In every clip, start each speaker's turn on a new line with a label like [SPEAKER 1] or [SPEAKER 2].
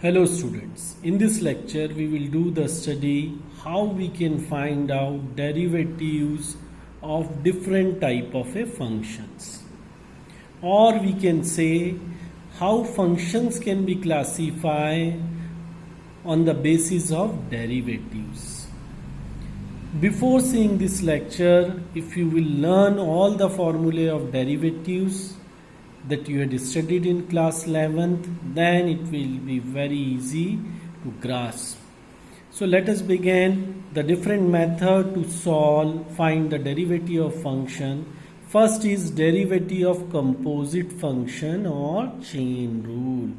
[SPEAKER 1] Hello students, in this lecture we will do the study how we can find out derivatives of different type of a functions, or we can say how functions can be classified on the basis of derivatives. Before seeing this lecture, if you will learn all the formulae of derivatives that you had studied in class 11th, then it will be very easy to grasp. So let us begin the different method to find the derivative of function. First is derivative of composite function or chain rule.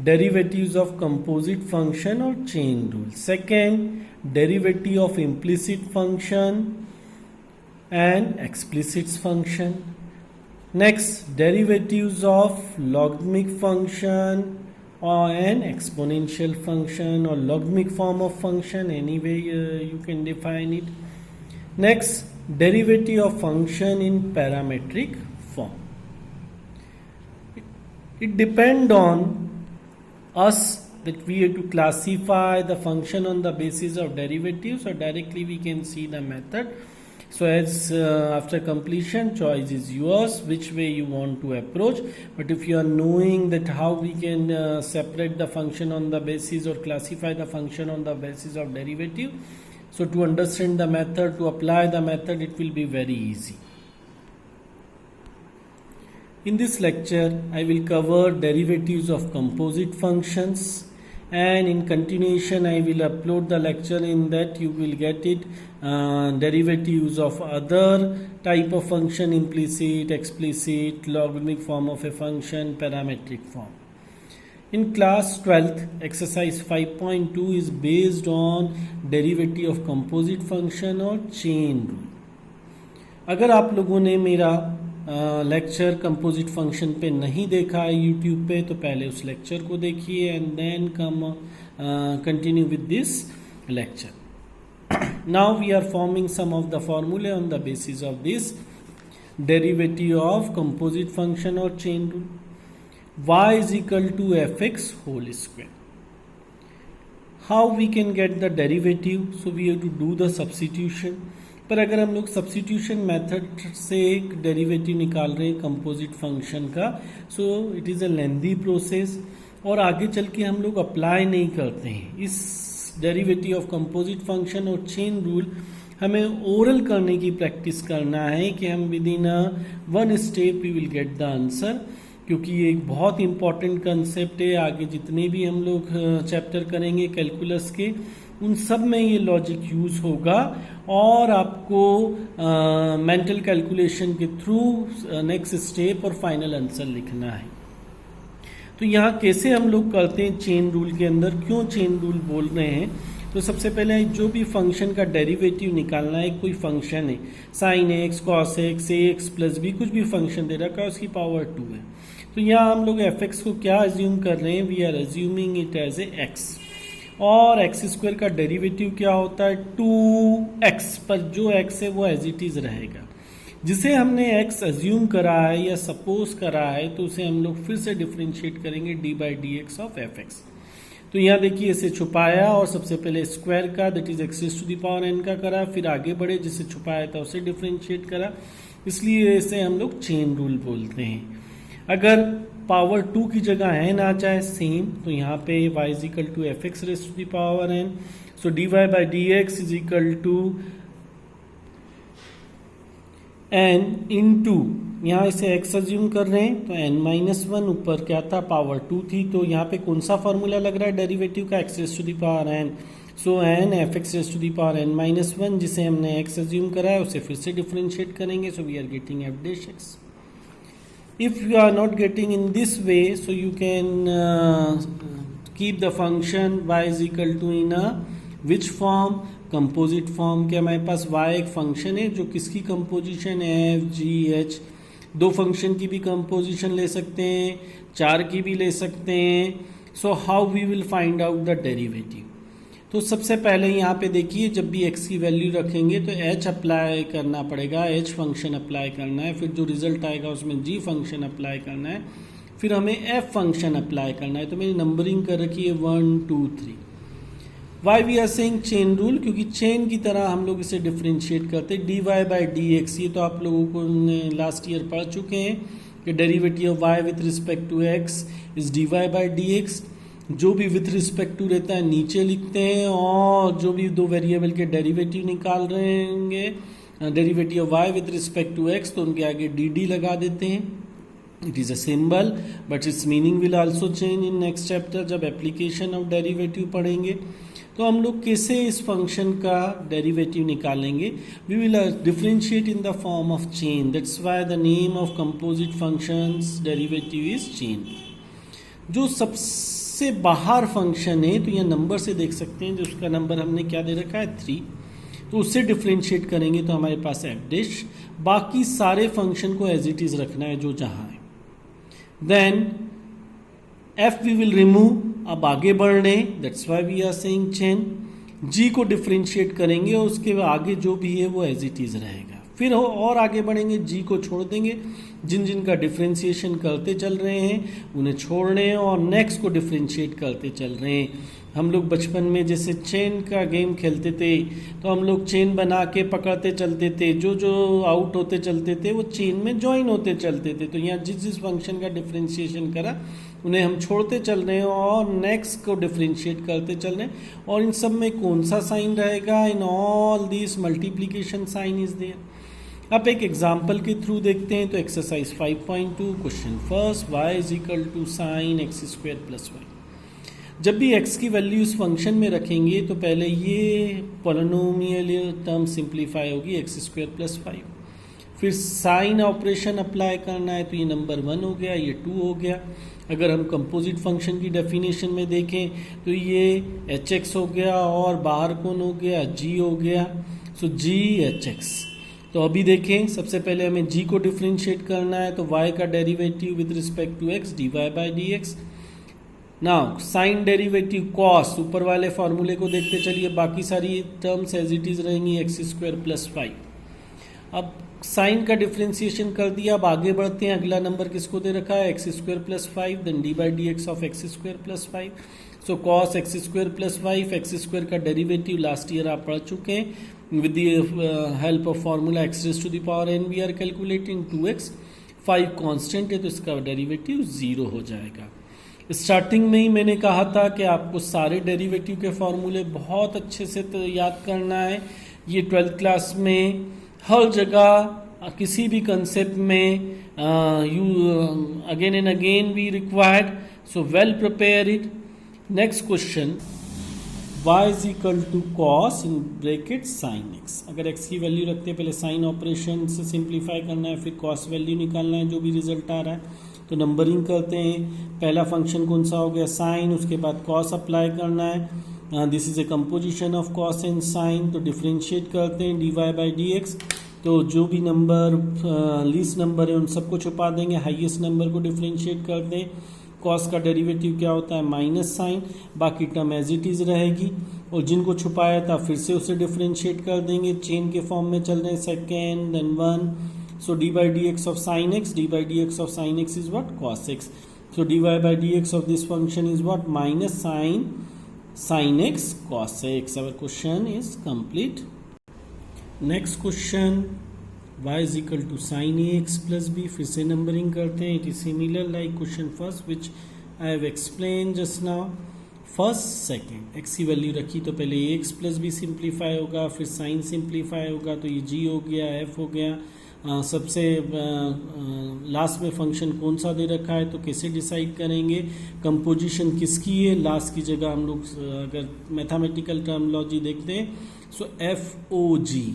[SPEAKER 1] Derivatives of composite function or chain rule. Second, derivative of implicit function and explicit function. Next, derivatives of logarithmic function or an exponential function or logarithmic form of function, any way you can define it. Next, derivative of function in parametric form. It depends on us that we have to classify the function on the basis of derivatives, or directly we can see the method. So as after completion, choice is yours which way you want to approach. But if you are knowing that how we can separate the function on the basis or classify the function on the basis of derivative, so to understand the method, to apply the method, it will be very easy. In this lecture, I will cover derivatives of composite functions, and in continuation I will upload the lecture. In that you will get it derivatives of other type of function, implicit, explicit, logarithmic form of a function, parametric form. In class 12th, exercise 5.2 is based on derivative of composite function और chain rule. अगर आप लोगों ने मेरा lecture composite function पे नहीं देखा है यूट्यूब पे, तो पहले उस लेक्चर को देखिए and then continue with this lecture. Now we are forming some of the formulae on the basis of this derivative of composite function और chain rule. y is equal to fx whole square. How we can get the derivative? So we have to do the substitution. पर अगर हम लोग substitution method से एक derivative निकाल रहे हैं कंपोजिट फंक्शन का, so it is a lengthy process और आगे चल के हम लोग अप्लाई नहीं करते हैं. इस डेरिवेटिव ऑफ कंपोजिट फंक्शन और चेन रूल हमें ओरल करने की प्रैक्टिस करना है कि हम within one step we will get the answer, क्योंकि ये एक बहुत इंपॉर्टेंट कंसेप्ट है. आगे जितने भी हम लोग चैप्टर करेंगे कैलकुलस के, उन सब में ये लॉजिक यूज होगा और आपको मेंटल कैलकुलेशन के थ्रू नेक्स्ट स्टेप और फाइनल आंसर लिखना है. तो यहाँ कैसे हम लोग करते हैं चेन रूल के अंदर, क्यों चेन रूल बोल रहे हैं? तो सबसे पहले जो भी फंक्शन का डेरिवेटिव निकालना है, कोई फंक्शन है साइन एक्स, कॉस एक्स, ए एक्स प्लस बी, कुछ भी फंक्शन दे रखा है, उसकी पावर 2 है. तो यहाँ हम लोग एफ एक्स को क्या अज्यूम कर रहे हैं? We are assuming it as a x, और एक्स स्क्वायर का डेरिवेटिव क्या होता है? 2x, पर जो x है वो एज इट इज रहेगा. जिसे हमने x अज्यूम करा है या सपोज करा है, तो उसे हम लोग फिर से डिफरेंशिएट करेंगे d/dx ऑफ fx. तो यहाँ देखिए इसे छुपाया और सबसे पहले स्क्वायर का दैट इज x⁴n का करा, फिर आगे बढ़े जिसे छुपाया था उसे डिफरेंशिएट करा, इसलिए इसे हम लोग चेन रूल बोलते हैं. अगर पावर 2 की जगह n आ जाए सेम, तो यहाँ पे y is equal to fx⁴n. So dy/dx is equal to n into, यहाँ इसे x अज्यूम कर रहे हैं तो n-1, ऊपर क्या था? पावर 2 थी. तो यहाँ पे कौन सा फॉर्मूला लग रहा है डेरिवेटिव का? x⁴n. सो n fx⁴n-1, जिसे हमने x अज्यूम करा है उसे फिर से डिफरेंशिएट करेंगे. So we are getting f'(x). If you are not getting in this way, so you can keep the function y is equal to in a which form? Composite form. क्या हमारे पास y एक function है जो किसकी composition है? f, g, h. दो function की भी कंपोजिशन ले सकते हैं, 4 की भी ले सकते हैं. So how we will find out the derivative? तो सबसे पहले यहाँ पे देखिए, जब भी x की वैल्यू रखेंगे तो h अप्लाई करना पड़ेगा, h फंक्शन अप्लाई करना है, फिर जो रिजल्ट आएगा उसमें g फंक्शन अप्लाई करना है, फिर हमें एफ फंक्शन अप्लाई करना है, तो मैंने नंबरिंग कर रखी है 1 2 3। Why we are saying chain rule, क्योंकि चेन की तरह हम लोग इसे डिफ्रेंशिएट करते हैं। D y by d x, ये तो आप लोगों को लास्ट ईयर पढ़ चुके हैं कि derivative of y with respect to x is d y by d x. जो भी विथ रिस्पेक्ट टू रहता है नीचे लिखते हैं, और जो भी दो वेरिएबल के डेरिवेटिव निकाल रहे होंगे, derivative of y with respect to x, तो उनके आगे डी डी लगा देते हैं। It is a symbol but its meaning will also change in next chapter, जब एप्लीकेशन ऑफ डेरिवेटिव पढ़ेंगे। तो हम लोग कैसे इस फंक्शन का डेरिवेटिव निकालेंगे? We will differentiate in the form of chain, that's why the name of composite functions derivative is chain. जो सबसे बाहर फंक्शन है, तो यह नंबर से देख सकते हैं, जो उसका नंबर हमने क्या दे रखा है 3, तो उससे डिफरेंशिएट करेंगे तो हमारे पास एफ डैश। बाकी सारे फंक्शन को एज इट इज रखना है जो जहां है। Then F V will remove, अब आगे बढ़ रहे हैं, that's why we are saying chain. G को डिफरेंशिएट करेंगे और उसके आगे जो भी है वो एज इट इज रहेगा। फिर और आगे बढ़ेंगे, जी को छोड़ देंगे, जिन जिन का डिफरेंशिएशन करते चल रहे हैं उन्हें छोड़ रहे हैं और नेक्स्ट को डिफरेंशिएट करते चल रहे हैं। हम लोग बचपन में जैसे चेन का गेम खेलते थे, तो हम लोग चेन बना के पकड़ते चलते थे, जो जो आउट होते चलते थे वो चेन में ज्वाइन होते चलते थे। तो यहाँ जिस जिस फंक्शन का डिफरेंशिएशन करा उन्हें हम छोड़ते चल रहे हैं और नेक्स्ट को डिफरेंशिएट करते चल रहे हैं। और इन सब में कौन सा साइन रहेगा? In all this multiplication sign is there. अब एक एग्जाम्पल के थ्रू देखते हैं। तो exercise 5.2 question first, y is equal to sine x square plus y. जब भी x की वैल्यू इस फंक्शन में रखेंगे तो पहले ये पॉलिनोमियल टर्म सिंप्लीफाई होगी एक्स स्क्वायर प्लस 5। फिर साइन ऑपरेशन अप्लाई करना है, तो ये नंबर 1 हो गया, ये 2 हो गया। अगर हम कंपोजिट फंक्शन की डेफिनेशन में देखें तो ये एच एक्स हो गया और बाहर कौन हो गया? जी हो गया। सो जी एच एक्स। तो अभी देखें, सबसे पहले हमें जी को डिफरेंशिएट करना है, तो वाई का derivative with respect to x d y by d x. Now sine derivative cos, ऊपर वाले फॉर्मूले को देखते चलिए, बाकी सारी टर्म्स एज इट इज रहेंगी एक्स स्क्वायर प्लस 5। अब साइन का डिफरेंशिएशन कर दिया, अब आगे बढ़ते हैं। अगला नंबर किसको दे रखा है? X square plus 5, then d by d x of x square plus 5। So cos x square plus 5, x square का डेरिवेटिव लास्ट ईयर आप पढ़ चुके हैं। With the help of formula x raise to the power n we are calculating 2x। 5 constant है तो इसका derivative 0 हो जाएगा। स्टार्टिंग में ही मैंने कहा था कि आपको सारे डेरिवेटिव के फॉर्मूले बहुत अच्छे से तो याद करना है। ये 12th क्लास में हर जगह किसी भी कंसेप्ट में you again and again we required, so well prepare it. Next question, y is equal to cos in bracket sine x। अगर x की वैल्यू रखते हैं, पहले साइन ऑपरेशन से सिंप्लीफाई करना है, फिर कॉस वैल्यू निकालना है जो भी रिजल्ट आ रहा है। तो नंबरिंग करते हैं। पहला फंक्शन कौन सा हो गया? साइन, उसके बाद कॉस अप्लाई करना है। This is a composition of cos and sine. तो डिफरेंशिएट करते हैं d y by d x. तो जो भी नंबर लीस्ट नंबर है उन सबको छुपा देंगे, हाईएस्ट नंबर को डिफरेंशिएट कर दें। कॉस का डेरिवेटिव क्या होता है? माइनस साइन, बाकी टर्म एज इट इज रहेगी। और जिनको छुपाया था फिर से उसे डिफरेंशिएट कर देंगे। चेन के फॉर्म में चल रहे हैं, second then 1। So d by dx of sin x, d by dx of sin x is what? Cos x. So dy by dx of this function is what? Minus sin x cos x. Our question is complete. Next question, y is equal to sin ax plus b. फिर से numbering करते हैं। It is similar like question first which I have explained just now. First second, x की value रखी तो पहले ax plus B simplify होगा, फिर साइन सिंप्लीफाई होगा, तो ये g हो गया, f हो गया। सबसे लास्ट में फंक्शन कौन सा दे रखा है, तो कैसे डिसाइड करेंगे? कंपोजिशन किसकी है? लास्ट की जगह हम लोग अगर मैथमेटिकल टर्मिनोलॉजी देखते हैं, सो एफ ओ जी।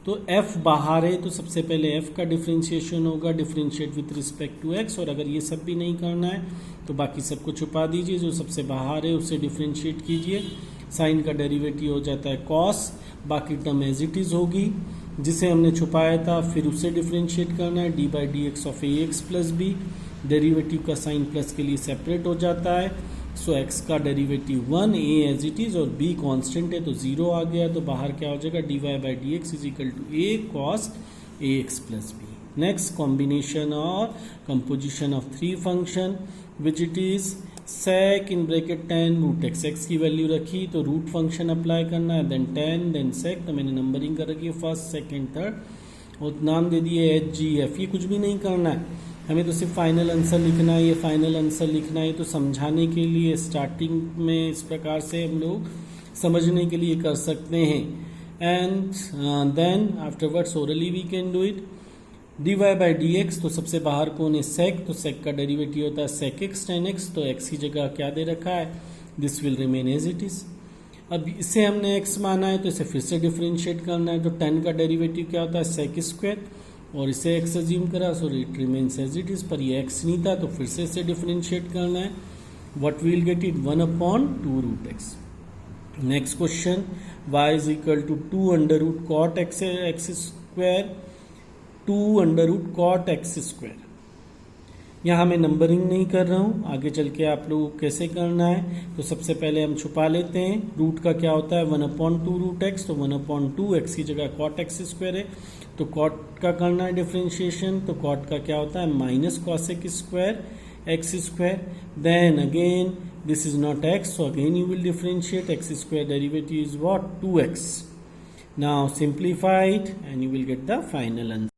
[SPEAKER 1] तो f बाहर है तो सबसे पहले f का डिफरेंशिएशन होगा, differentiate with respect to x। और अगर ये सब भी नहीं करना है तो बाकी सबको छुपा दीजिए, जो सबसे बाहर है उससे डिफरेंशिएट कीजिए। साइन का डेरिवेटिव हो जाता है कॉस, बाकी टर्म एज इट इज होगी जिसे हमने छुपाया था, फिर उससे डिफरेंशिएट करना है। D by d x of a x plus b, derivative का साइन प्लस के लिए सेपरेट हो जाता है। सो एक्स का derivative 1, a as it is और बी कांस्टेंट है तो 0 आ गया। तो बाहर क्या हो जाएगा? D y by d x is equal to a cos a x plus b. Next, combination or composition of three function, which it is sec in bracket 10 root x. x की value रखी तो root function apply करना है, then 10 then sec. तो मैंने numbering कर रखी है फर्स्ट सेकंड थर्ड और नाम दे दिए एच जी एफ. ये कुछ भी नहीं करना है, हमें तो सिर्फ फाइनल आंसर लिखना है. ये फाइनल आंसर लिखना है तो समझाने के लिए स्टार्टिंग में इस प्रकार से हम लोग समझने के लिए कर सकते हैं. And then afterwards orally we can do it. dy by d x, तो सबसे बाहर कौन है sec, तो sec का डेरिवेटिव होता है sec x tan x. तो x की जगह क्या दे रखा है, this will remain as it is. अब इसे हमने x माना है तो इसे फिर से डिफरेंशिएट करना है. तो 10 का डेरिवेटिव क्या होता है sec स्क्वायर, और इसे x अज्यूम करा so it remains as it is. पर ये x नहीं था तो फिर से इसे डिफरेंशिएट करना है. What will get it, 1/2 root x. Next question, y is equal to 2 under root cot x square, 2 under root cot x square. यहाँ मैं नंबरिंग नहीं कर रहा हूँ, आगे चल के आप लोगों को कैसे करना है. तो सबसे पहले हम छुपा लेते हैं. रूट का क्या होता है 1/2 रूट एक्स, तो 1/2 एक्स की जगह कॉट एक्स स्क्वायर है तो कॉट का करना है डिफरेंशिएशन. तो कॉट का क्या होता है minus cosec square x square. Then again this is not x, so again you will differentiate. X square derivative is what 2x. Now simplified and you will get the final answer.